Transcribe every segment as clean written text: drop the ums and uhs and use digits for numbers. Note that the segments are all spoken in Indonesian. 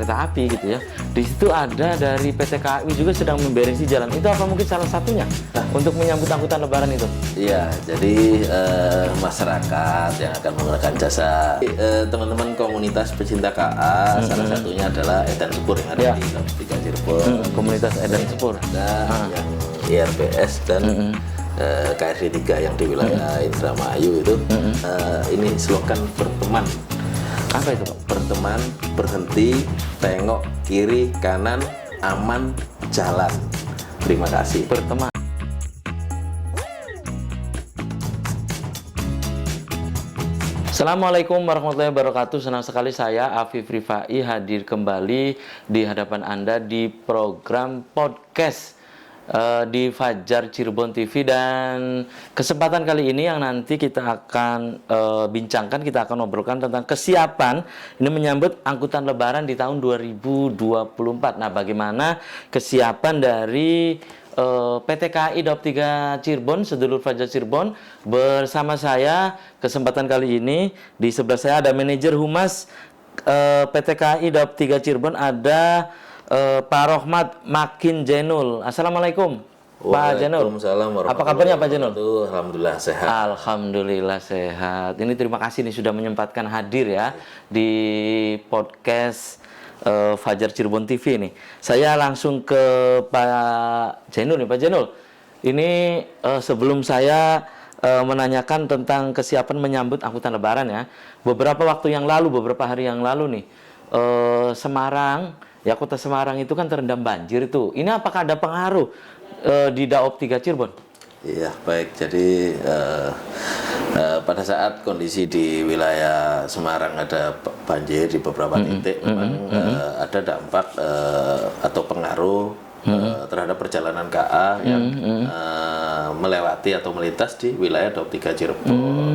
kereta api gitu ya. Di situ ada dari PT KAI juga sedang memberesi jalan. Itu apa mungkin salah satunya untuk menyambut angkutan Lebaran itu? Iya, jadi masyarakat yang akan menggunakan jasa teman-teman komunitas pecinta KA, salah satunya adalah Edan Sepur yang ada di Daoptiga Cirebon. Komunitas Edan Sepur. Ada yang IRBS dan KRD 3 yang di wilayah Indramayu itu. Ini slogan berteman. Apa itu, Pak? Berteman, berhenti, tengok kiri, kanan, aman, jalan. Terima kasih. Berteman. Assalamualaikum warahmatullahi wabarakatuh. Senang sekali saya Afif Rifai hadir kembali di hadapan Anda di program podcast di Fajar Cirebon TV, dan kesempatan kali ini yang nanti kita akan bincangkan, kita akan ngobrolkan tentang kesiapan ini menyambut angkutan Lebaran di tahun 2024. Nah, bagaimana kesiapan dari PT KAI Daoptiga Cirebon, sedulur Fajar Cirebon, bersama saya kesempatan kali ini. Di sebelah saya ada manajer humas PT KAI Daoptiga Cirebon, ada Pak Rohmat Makin Jenul. Assalamualaikum Pak Jenul. Waalaikumsalam. Apa kabarnya Pak Jenul? Alhamdulillah sehat. Alhamdulillah sehat. Ini terima kasih nih sudah menyempatkan hadir ya di podcast Fajar Cirebon TV nih. Saya langsung ke Pak Jenul nih. Pak Jenul, ini sebelum saya menanyakan tentang kesiapan menyambut angkutan Lebaran ya, beberapa waktu yang lalu, beberapa hari yang lalu nih, Semarang, ya kota Semarang itu kan terendam banjir itu. Ini apakah ada pengaruh di Daoptiga Cirebon? Iya, baik. Jadi pada saat kondisi di wilayah Semarang ada banjir di beberapa titik, memang ada dampak atau pengaruh terhadap perjalanan KA yang melewati atau melintas di wilayah Daoptiga Cirebon.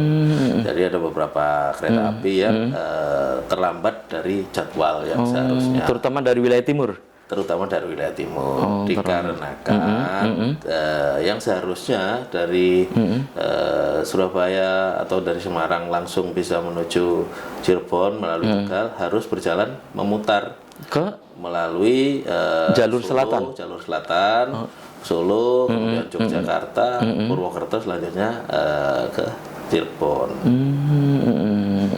Jadi ada beberapa kereta api yang terlambat dari jadwal yang seharusnya. Terutama dari wilayah timur. Terutama dari wilayah timur, dikarenakan yang seharusnya dari Surabaya atau dari Semarang langsung bisa menuju Cirebon melalui Tegal harus berjalan memutar Ke melalui jalur Solo, selatan. Solo, kemudian Yogyakarta, Purwokerto, selanjutnya ke Cirebon.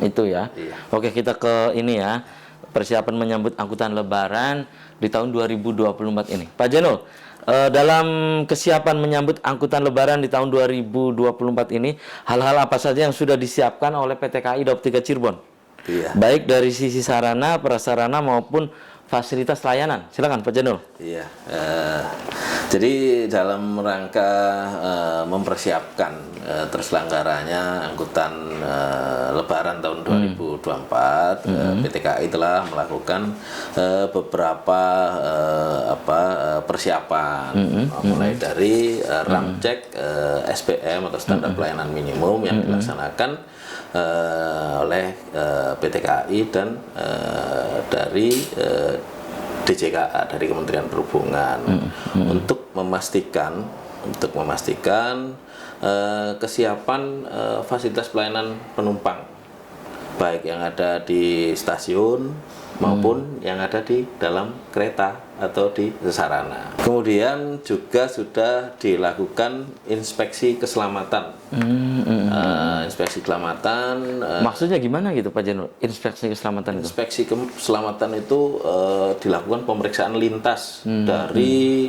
Itu ya. Iya. Oke, kita ke ini ya. Persiapan menyambut angkutan Lebaran di tahun 2024 ini. Pak Jenul, dalam kesiapan menyambut angkutan Lebaran di tahun 2024 ini, hal-hal apa saja yang sudah disiapkan oleh PT KAI Daoptiga Cirebon? Iya. Baik dari sisi sarana, prasarana maupun fasilitas layanan. Silakan Pak Jenul. Iya. Jadi dalam rangka mempersiapkan terselenggaranya angkutan Lebaran tahun 2024, PT KAI telah melakukan beberapa persiapan, mulai dari ramcek SPM atau standar pelayanan minimum yang dilaksanakan oleh PT KAI dan dari DJKA, dari Kementerian Perhubungan, untuk memastikan kesiapan fasilitas pelayanan penumpang, baik yang ada di stasiun maupun yang ada di dalam kereta atau di sarana. Kemudian juga sudah dilakukan inspeksi keselamatan. Inspeksi keselamatan. Maksudnya gimana gitu Pak Jenul? Inspeksi keselamatan itu? Inspeksi keselamatan itu dilakukan pemeriksaan lintas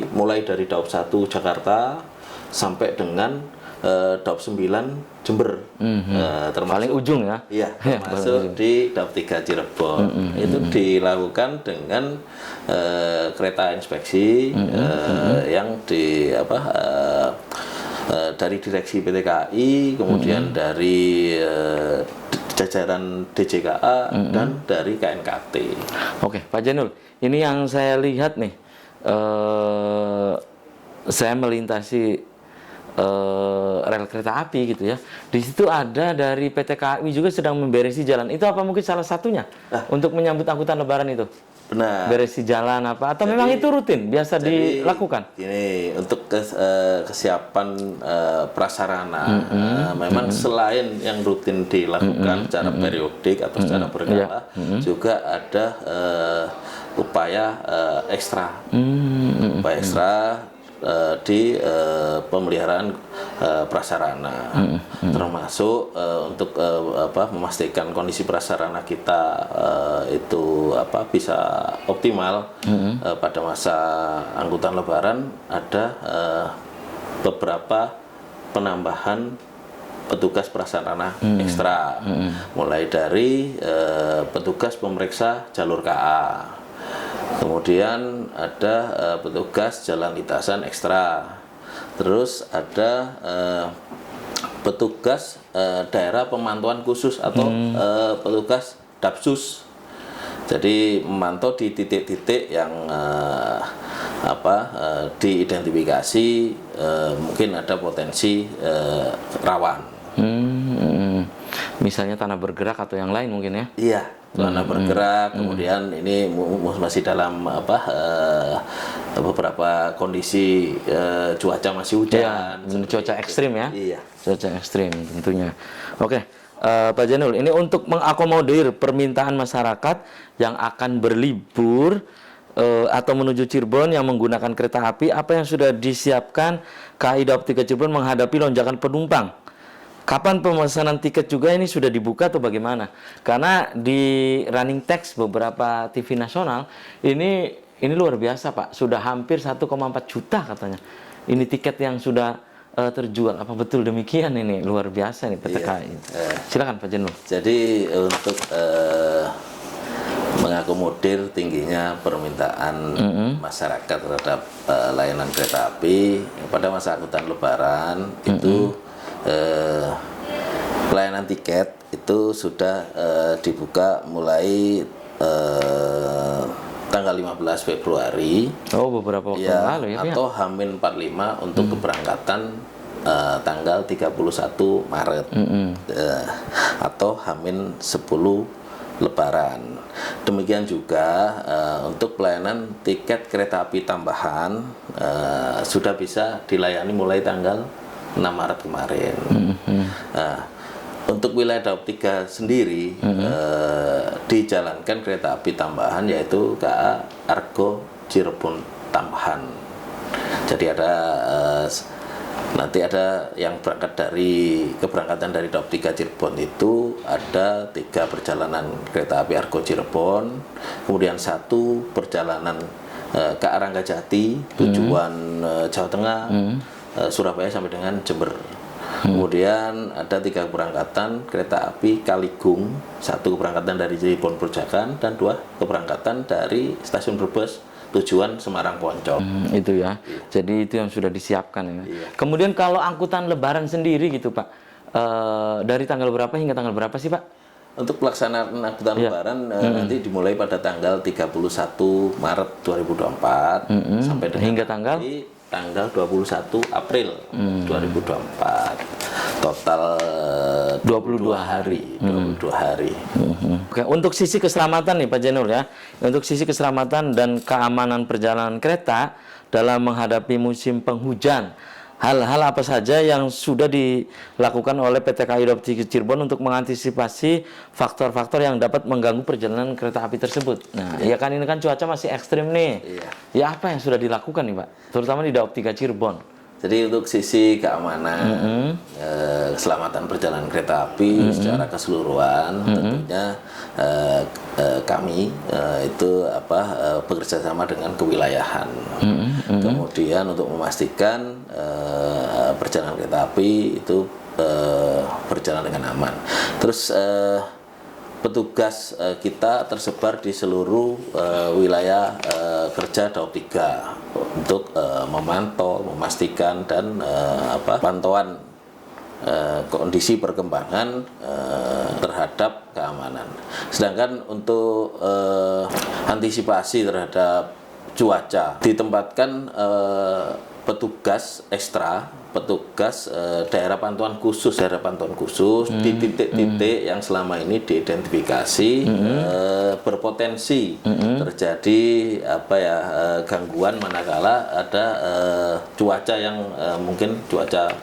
mulai dari Daop 1 Jakarta sampai dengan Daop 9 Jember, termasuk paling ujung ya? Iya, termasuk di Daoptiga Cirebon. Itu dilakukan dengan kereta inspeksi yang dari direksi PT KAI, kemudian dari jajaran DJKA dan dari KNKT. Oke, Pak Jenul, ini yang saya lihat nih, saya melintasi rel kereta api gitu ya. Di situ ada dari PT KAI juga sedang memberesi jalan. Itu apa mungkin salah satunya untuk menyambut angkutan Lebaran itu? Benar. Beresi jalan apa? Atau memang itu rutin biasa dilakukan? Ini untuk kesiapan prasarana. Memang selain yang rutin dilakukan secara periodik atau secara berkala, juga ada upaya ekstra, upaya ekstra di pemeliharaan prasarana, termasuk untuk memastikan kondisi prasarana kita itu bisa optimal. Pada masa angkutan Lebaran ada beberapa penambahan petugas prasarana ekstra, mulai dari petugas pemeriksa jalur KA, kemudian ada petugas jalan lintasan ekstra, terus ada petugas daerah pemantauan khusus atau petugas Dapsus. Jadi memantau di titik-titik yang diidentifikasi mungkin ada potensi rawan. Misalnya tanah bergerak atau yang lain mungkin ya? Iya, tanah bergerak. Kemudian ini masih dalam beberapa kondisi cuaca masih hujan. Ya, cuaca ekstrim ya? Iya. Cuaca ekstrim tentunya. Oke, Pak Jainul, ini untuk mengakomodir permintaan masyarakat yang akan berlibur atau menuju Cirebon yang menggunakan kereta api, apa yang sudah disiapkan KAI Daob 3 Cirebon menghadapi lonjakan penumpang? Kapan pemesanan tiket juga ini sudah dibuka atau bagaimana? Karena di running text beberapa TV nasional ini luar biasa Pak, sudah hampir 1,4 juta katanya. Ini tiket yang sudah terjual. Apa betul demikian? Ini luar biasa nih PT KAI. Silakan Pak Jainul. Jadi untuk mengakomodir tingginya permintaan masyarakat terhadap layanan kereta api pada masa angkutan Lebaran itu pelayanan tiket itu sudah dibuka mulai tanggal 15 Februari. Oh, beberapa waktu lalu ya. Atau H-45 untuk keberangkatan tanggal 31 Maret. Atau H-10 Lebaran. Demikian juga untuk pelayanan tiket kereta api tambahan sudah bisa dilayani mulai tanggal 6 Maret kemarin. Untuk wilayah Daob 3 sendiri dijalankan kereta api tambahan yaitu KA Argo Cirebon tambahan. Jadi ada nanti ada yang keberangkatan dari Daob 3 Cirebon itu ada 3 perjalanan kereta api Argo Cirebon, kemudian 1 perjalanan ke Ranggajati tujuan Jawa Tengah, Surabaya sampai dengan Jember. Kemudian ada 3 keberangkatan kereta api Kaligung, 1 keberangkatan dari Cirebon Perujakan dan 2 keberangkatan dari stasiun Brebes tujuan Semarang Poncol. Itu ya. Jadi itu yang sudah disiapkan ya. Kemudian kalau angkutan Lebaran sendiri gitu Pak, dari tanggal berapa hingga tanggal berapa sih Pak? Untuk pelaksanaan angkutan Lebaran nanti dimulai pada tanggal 31 Maret 2024 sampai dengan hingga tanggal 21 April 2024. Total 22 hari. 22 hari. Oke, untuk sisi keselamatan nih Pak Jainul ya. Untuk sisi keselamatan dan keamanan perjalanan kereta dalam menghadapi musim penghujan, hal-hal apa saja yang sudah dilakukan oleh PT KAI Daob 3 Cirebon untuk mengantisipasi faktor-faktor yang dapat mengganggu perjalanan kereta api tersebut? Nah, ya kan ini kan cuaca masih ekstrim nih. Ya apa yang sudah dilakukan nih Pak? Terutama di Daob 3 Cirebon. Jadi untuk sisi keamanan, keselamatan perjalanan kereta api secara keseluruhan, tentunya kami itu bekerja sama dengan kewilayahan. Kemudian untuk memastikan perjalanan kereta api itu berjalan dengan aman. Terus petugas kita tersebar di seluruh wilayah kerja Daob 3 untuk memantau, memastikan dan pantauan kondisi perkembangan terhadap keamanan. Sedangkan untuk antisipasi terhadap cuaca ditempatkan petugas ekstra, petugas daerah pantauan khusus di titik-titik yang selama ini diidentifikasi berpotensi terjadi gangguan manakala ada cuaca yang mungkin cuaca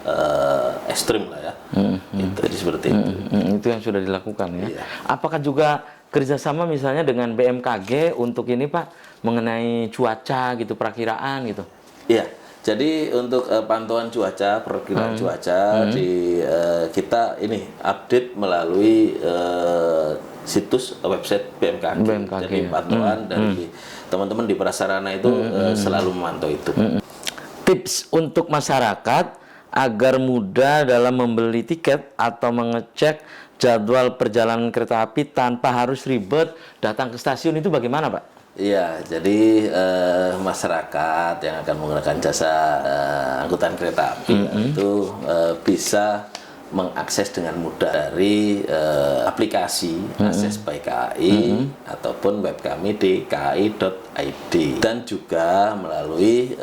ekstrim lah ya. Jadi seperti itu. Itu yang sudah dilakukan ya. Apakah juga kerjasama misalnya dengan BMKG untuk ini Pak, mengenai cuaca gitu, perakiraan gitu? Iya, jadi untuk pantauan cuaca, perkiraan cuaca di kita ini update melalui situs website BMKG. Jadi pantauan dari teman-teman di prasarana itu selalu memantau itu. Tips untuk masyarakat agar mudah dalam membeli tiket atau mengecek jadwal perjalanan kereta api tanpa harus ribet datang ke stasiun itu bagaimana Pak? Iya, jadi masyarakat yang akan menggunakan jasa angkutan kereta api itu bisa mengakses dengan mudah dari aplikasi akses by KAI ataupun web kami di kai.id, dan juga melalui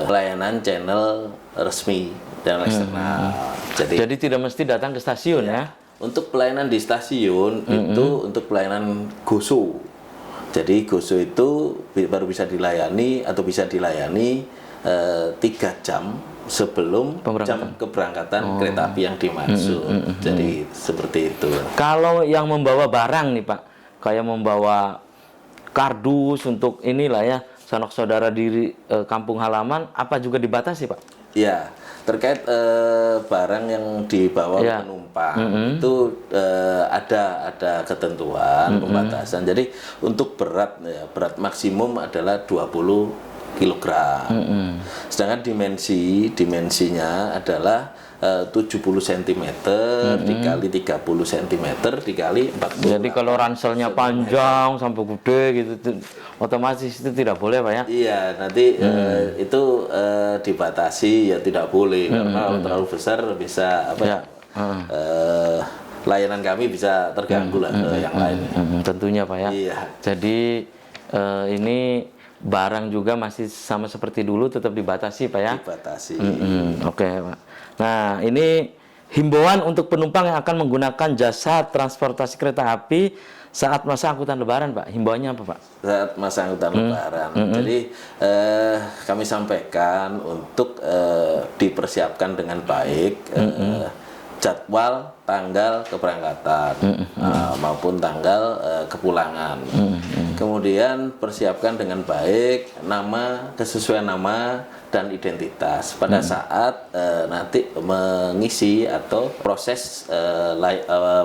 pelayanan channel resmi dan eksternal. Jadi tidak mesti datang ke stasiun ya? Untuk pelayanan di stasiun itu untuk pelayanan GOSO. Jadi GOSO itu baru bisa dilayani atau bisa dilayani 3 jam sebelum jam keberangkatan kereta api yang dimaksud. Jadi seperti itu. Kalau yang membawa barang nih Pak, kayak membawa kardus untuk inilah ya, sanak saudara di kampung halaman, apa juga dibatasi Pak? Ya, terkait barang yang dibawa penumpang itu ada ketentuan pembatasan. Jadi untuk berat ya, berat maksimum adalah 20 kilogram. Sedangkan dimensinya adalah 70 cm dikali 30 cm dikali 40. Jadi kalau ranselnya panjang sampai gede gitu, otomatis itu tidak boleh Pak ya? Iya, nanti itu dibatasi ya, tidak boleh karena kalau terlalu besar bisa apa ya? Layanan kami bisa terganggu lah yang lainnya. Tentunya Pak ya. Iya. Jadi ini barang juga masih sama seperti dulu, tetap dibatasi Pak ya? Dibatasi. Oke Pak. Nah ini himbauan untuk penumpang yang akan menggunakan jasa transportasi kereta api saat masa angkutan Lebaran Pak. Himbauannya apa Pak? Saat masa angkutan Lebaran. Jadi kami sampaikan untuk dipersiapkan dengan baik jadwal tanggal keberangkatan maupun tanggal kepulangan. Kemudian persiapkan dengan baik nama, kesesuaian nama dan identitas pada saat nanti mengisi atau proses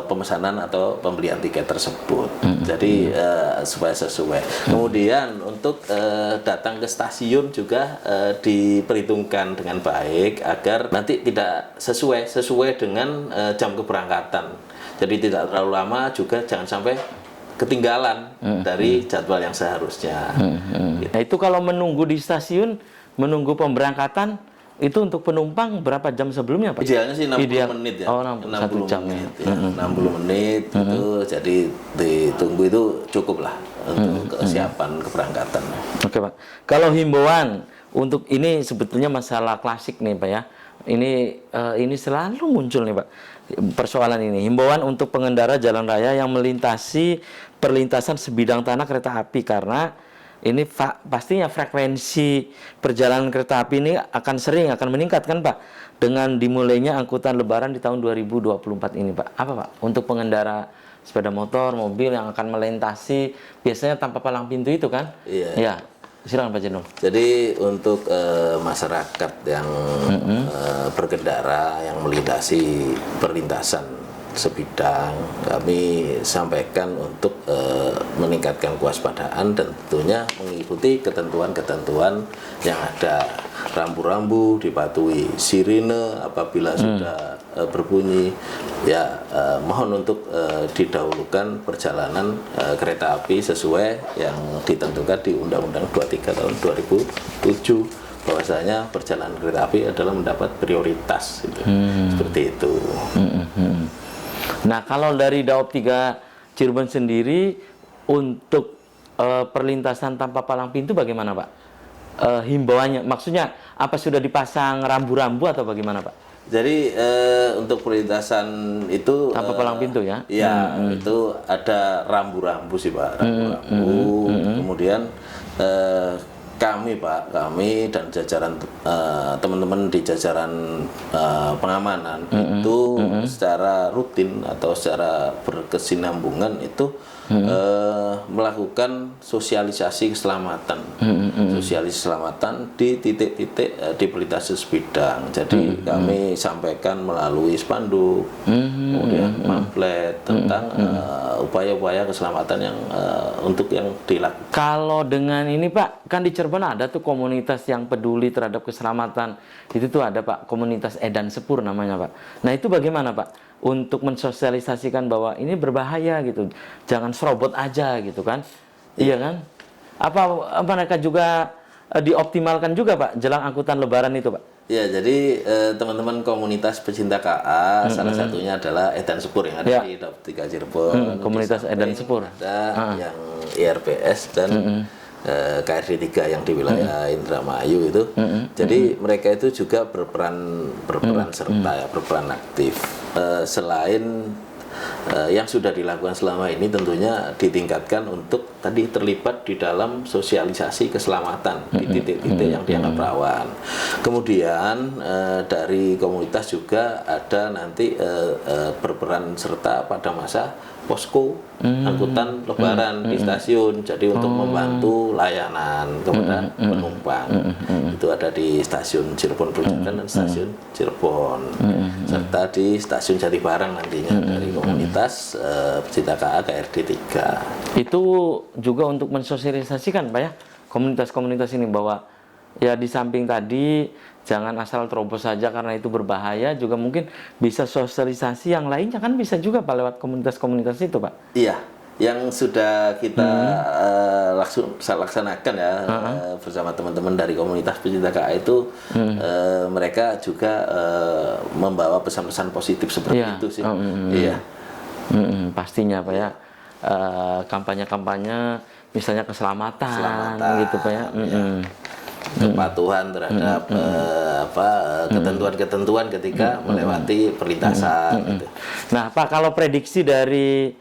pemesanan atau pembelian tiket tersebut. Jadi supaya sesuai. Kemudian untuk datang ke stasiun juga diperhitungkan dengan baik agar nanti tidak sesuai dengan jam keberangkatan. Jadi tidak terlalu lama, juga jangan sampai ketinggalan dari jadwal yang seharusnya. Nah itu kalau menunggu di stasiun, menunggu pemberangkatan, itu untuk penumpang berapa jam sebelumnya Pak? Idealnya sih 60 menit ya. Oh, 60 jam menit ya. 60 menit itu jadi ditunggu itu cukup lah untuk kesiapan keberangkatan. Oke Pak. Kalau himbauan untuk ini sebetulnya masalah klasik nih Pak ya. Ini selalu muncul nih Pak persoalan ini. Himbauan untuk pengendara jalan raya yang melintasi perlintasan sebidang tanah kereta api, karena ini pastinya frekuensi perjalanan kereta api ini akan meningkat kan Pak dengan dimulainya angkutan Lebaran di tahun 2024 ini Pak. Apa Pak untuk pengendara sepeda motor, mobil yang akan melintasi biasanya tanpa palang pintu itu kan? Iya. Ya. Silakan Pak Jenul. Jadi untuk masyarakat yang berkendara yang melintasi perlintasan sebidang, kami sampaikan untuk meningkatkan kewaspadaan dan tentunya mengikuti ketentuan-ketentuan yang ada. Rambu-rambu dipatuhi, sirine apabila sudah berbunyi, ya mohon untuk didahulukan perjalanan kereta api sesuai yang ditentukan di Undang-Undang 23 tahun 2007, bahwasanya perjalanan kereta api adalah mendapat prioritas gitu. Seperti itu. Nah kalau dari Daop 3 Cirebon sendiri untuk perlintasan tanpa palang pintu bagaimana Pak? Himbauannya, maksudnya apa sudah dipasang rambu-rambu atau bagaimana Pak? Jadi untuk perlintasan itu tanpa palang pintu ya? Iya, itu ada rambu-rambu sih Pak, rambu-rambu. Kemudian kami dan jajaran teman-teman di jajaran pengamanan itu secara rutin atau secara berkesinambungan itu melakukan sosialisasi keselamatan, sosialisasi keselamatan di titik-titik di perlintasan sebidang. Jadi kami sampaikan melalui spanduk, kemudian pamflet tentang upaya-upaya keselamatan yang untuk yang dilakukan. Kalau dengan ini Pak, kan di Cirebon ada tuh komunitas yang peduli terhadap keselamatan. Itu tuh ada Pak, komunitas Edan Sepur namanya Pak. Nah itu bagaimana Pak? Untuk mensosialisasikan bahwa ini berbahaya gitu. Jangan serobot aja gitu kan. Iya kan? Apa mereka juga dioptimalkan juga Pak jelang angkutan lebaran itu Pak? Ya, jadi teman-teman komunitas pecinta KA, salah satunya adalah Edan Sepur yang ada di Daup 3 Cirebon. Komunitas Edan Sepur. Ada yang IRPS dan KRD 3 yang di wilayah Indramayu itu. Jadi mereka itu juga berperan serta ya, berperan aktif. Selain yang sudah dilakukan selama ini tentunya ditingkatkan untuk tadi terlibat di dalam sosialisasi keselamatan di titik-titik yang dianggap rawan. Kemudian dari komunitas juga ada nanti berperan serta pada masa posko angkutan lebaran di stasiun, jadi untuk membantu layanan kepada penumpang. Itu ada di stasiun Cirebon Perujukan dan stasiun Cirebon, serta di stasiun Jatibarang nantinya dari komunitas pecinta KA KRD 3. Itu juga untuk mensosialisasikan Pak ya, komunitas-komunitas ini bahwa ya di samping tadi jangan asal terobos saja karena itu berbahaya, juga mungkin bisa sosialisasi yang lainnya kan bisa juga Pak lewat komunitas-komunitas itu Pak. Iya, yang sudah kita laksanakan ya bersama teman-teman dari komunitas pecinta KA itu mereka juga membawa pesan-pesan positif seperti itu sih. Iya. Pastinya Pak ya, kampanye-kampanye misalnya keselamatan gitu Pak ya. Kepatuhan terhadap ketentuan-ketentuan ketika melewati perlintasan gitu. Nah Pak, kalau prediksi dari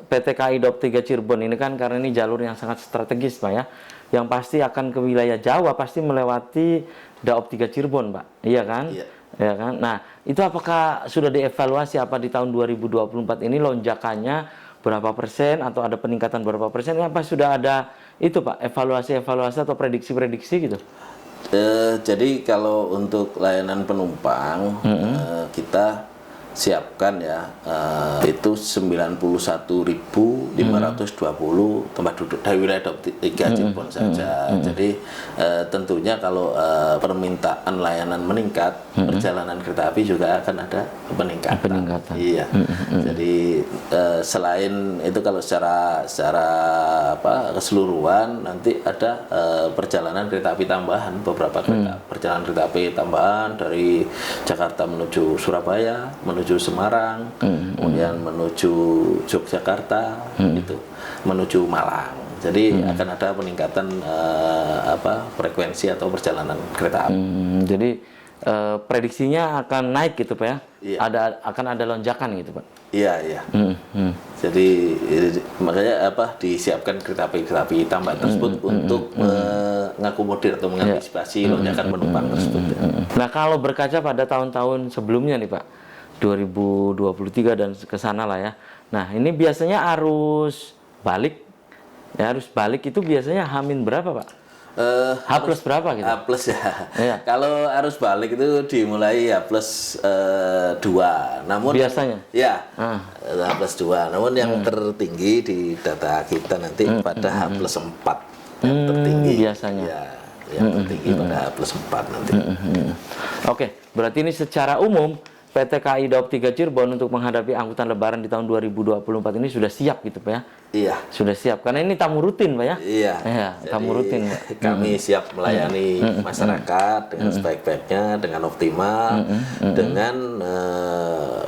PT KAI Daup 3 Cirebon ini kan karena ini jalur yang sangat strategis Pak ya, yang pasti akan ke wilayah Jawa, pasti melewati Daup 3 Cirebon Pak, iya kan? Iya. Ya kan? Nah itu apakah sudah dievaluasi apa di tahun 2024 ini lonjakannya berapa persen atau ada peningkatan berapa persen? Apa sudah ada itu Pak, evaluasi atau prediksi-prediksi gitu? Jadi kalau untuk layanan penumpang kita siapkan ya itu 91.520 tempat duduk dari wilayah Daup 3 Cirebon saja. Jadi tentunya kalau permintaan layanan meningkat, perjalanan kereta api juga akan ada peningkatan. Iya. Jadi selain itu kalau secara keseluruhan nanti ada perjalanan kereta api tambahan, beberapa perjalanan kereta api tambahan dari Jakarta menuju Surabaya, menuju Semarang, kemudian menuju Yogyakarta, itu menuju Malang. Jadi akan ada peningkatan frekuensi atau perjalanan kereta api. Jadi prediksinya akan naik gitu Pak ya? Iya. Akan ada lonjakan gitu Pak? Iya. Jadi makanya disiapkan kereta api tambahan tersebut untuk mengakomodir atau mengantisipasi lonjakan penumpang tersebut. Nah kalau berkaca pada tahun-tahun sebelumnya nih Pak, 2023 dan ke sana lah ya. Nah, ini biasanya arus balik. Ya, arus balik itu biasanya H-min berapa, Pak? H plus berapa gitu? H plus ya. Iya. Kalau arus balik itu dimulai H plus 2. Namun biasanya? Ya, H plus 2. Namun yang tertinggi di data kita nanti pada H plus 4. Yang tertinggi. Biasanya? Ya, yang tertinggi pada H plus 4 nanti. Oke, berarti ini secara umum PT KAI Daup 3 Cirebon untuk menghadapi angkutan lebaran di tahun 2024 ini sudah siap gitu Pak ya? Iya. Sudah siap, karena ini tamu rutin Pak ya? Iya. Tamu rutin Pak. Kami siap melayani masyarakat dengan sebaik-baiknya, dengan optimal, dengan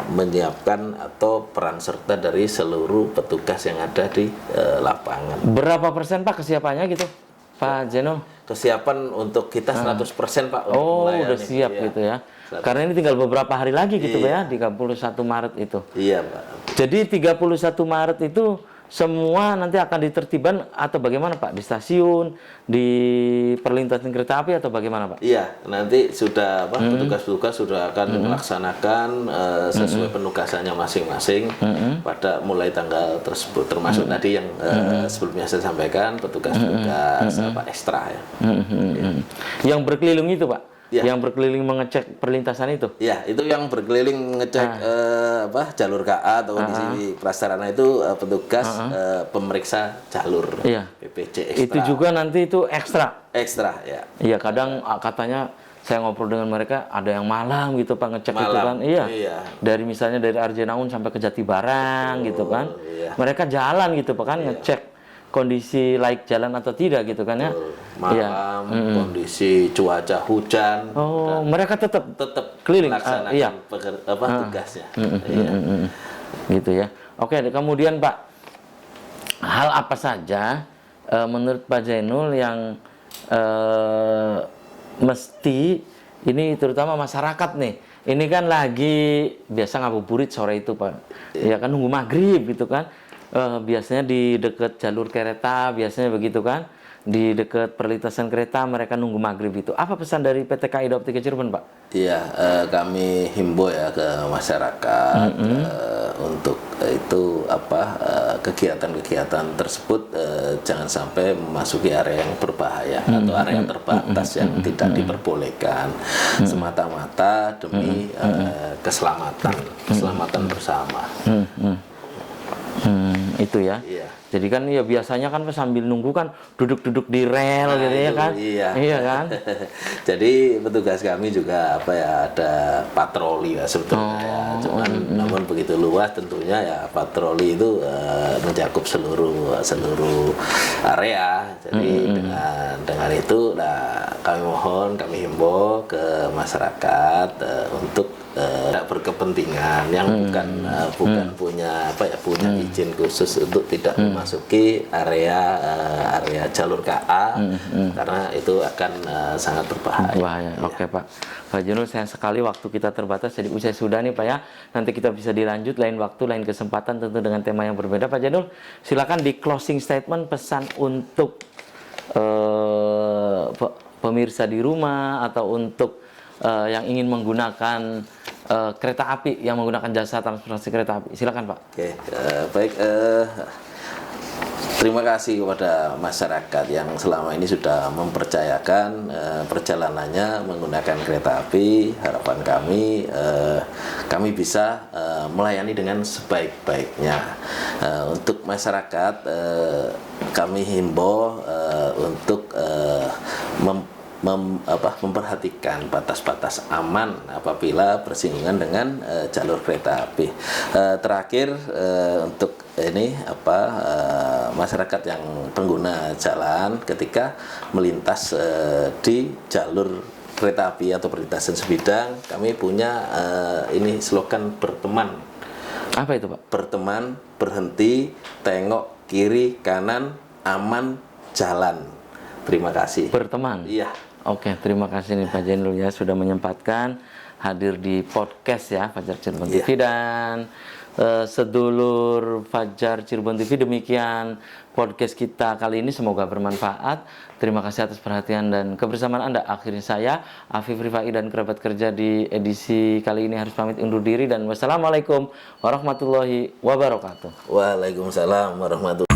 menyiapkan atau peran serta dari seluruh petugas yang ada di lapangan. Berapa persen Pak kesiapannya gitu Pak Jenol? Kesiapan untuk kita 100% Pak. Oh, udah siap gitu ya. Karena ini tinggal beberapa hari lagi gitu Pak ya, 31 Maret itu. Iya Pak. Jadi 31 Maret itu semua nanti akan ditertibkan atau bagaimana Pak? Di stasiun, di perlintasan kereta api atau bagaimana Pak? Iya, nanti sudah petugas-petugas sudah akan melaksanakan sesuai penugasannya masing-masing pada mulai tanggal tersebut, termasuk tadi yang sebelumnya saya sampaikan petugas-petugas ekstra ya. Yang berkeliling itu Pak? Ya. Yang berkeliling mengecek perlintasan itu? Ya, itu yang berkeliling ngecek jalur KA atau kondisi prasarana itu petugas pemeriksa jalur Iya. PPJ ekstra. Itu juga nanti itu ekstra? Ekstra, ya. Iya, kadang katanya saya ngobrol dengan mereka ada yang malam gitu Pak ngecek itu Malam, kan. Iya. iya. Dari misalnya dari Arjenaun sampai ke Jatibarang gitu kan. Iya. Mereka jalan gitu Pak kan ngecek kondisi laik jalan atau tidak gitu kan ya. Malam, kondisi cuaca hujan, Oh, mereka tetap keliling. melaksanakan Iya. tugasnya. Iya. Gitu ya. Oke, kemudian Pak, hal apa saja menurut Pak Zainul yang mesti ini terutama masyarakat nih. Ini kan lagi biasa ngabuburit sore itu Pak. Ya kan nunggu maghrib gitu kan. Biasanya di dekat jalur kereta biasanya begitu kan. Di dekat perlintasan kereta mereka nunggu maghrib itu. Apa pesan dari PT KAI Daob 3 Cirebon Pak? Iya, kami himbau ya ke masyarakat untuk itu kegiatan-kegiatan tersebut jangan sampai memasuki area yang berbahaya atau area terbatas yang tidak diperbolehkan semata-mata demi keselamatan bersama. Itu ya. Iya. Jadi kan ya biasanya kan sambil nunggu kan duduk-duduk di rel gitu ya kan. Iya kan. Jadi petugas kami juga ada patroli ya sebetulnya ya. Cuman namun begitu luas tentunya ya patroli itu mencakup seluruh area. Jadi dengan itu kami himbau ke masyarakat untuk tidak berkepentingan yang bukan punya izin khusus untuk tidak memasuki area jalur KA karena itu akan sangat berbahaya. Ya. Oke Pak Zainul, sayang sekali waktu kita terbatas, jadi usai sudah nih Pak ya. Nanti kita bisa dilanjut lain waktu, lain kesempatan tentu dengan tema yang berbeda. Pak Zainul, silakan di closing statement pesan untuk pemirsa di rumah atau untuk yang ingin menggunakan kereta api, yang menggunakan jasa transportasi kereta api. Silakan Pak. Oke, baik. Terima kasih kepada masyarakat yang selama ini sudah mempercayakan perjalanannya menggunakan kereta api. Harapan kami bisa melayani dengan sebaik-baiknya. Untuk masyarakat, kami himbau untuk memperhatikan batas-batas aman apabila bersinggungan dengan jalur kereta api. Terakhir untuk masyarakat yang pengguna jalan ketika melintas di jalur kereta api atau perlintasan sebidang, kami punya slogan berteman. Apa itu Pak? Berteman, berhenti, tengok kiri kanan, aman, jalan. Terima kasih. Berteman. Iya. Oke, terima kasih nih Pak Zainul ya sudah menyempatkan hadir di podcast ya Fajar Cirebon TV dan sedulur Fajar Cirebon TV, demikian podcast kita kali ini, semoga bermanfaat. Terima kasih atas perhatian dan kebersamaan Anda. Akhirnya saya Afif Rifai dan kerabat kerja di edisi kali ini harus pamit undur diri dan wassalamualaikum warahmatullahi wabarakatuh. Waalaikumsalam warahmatullahi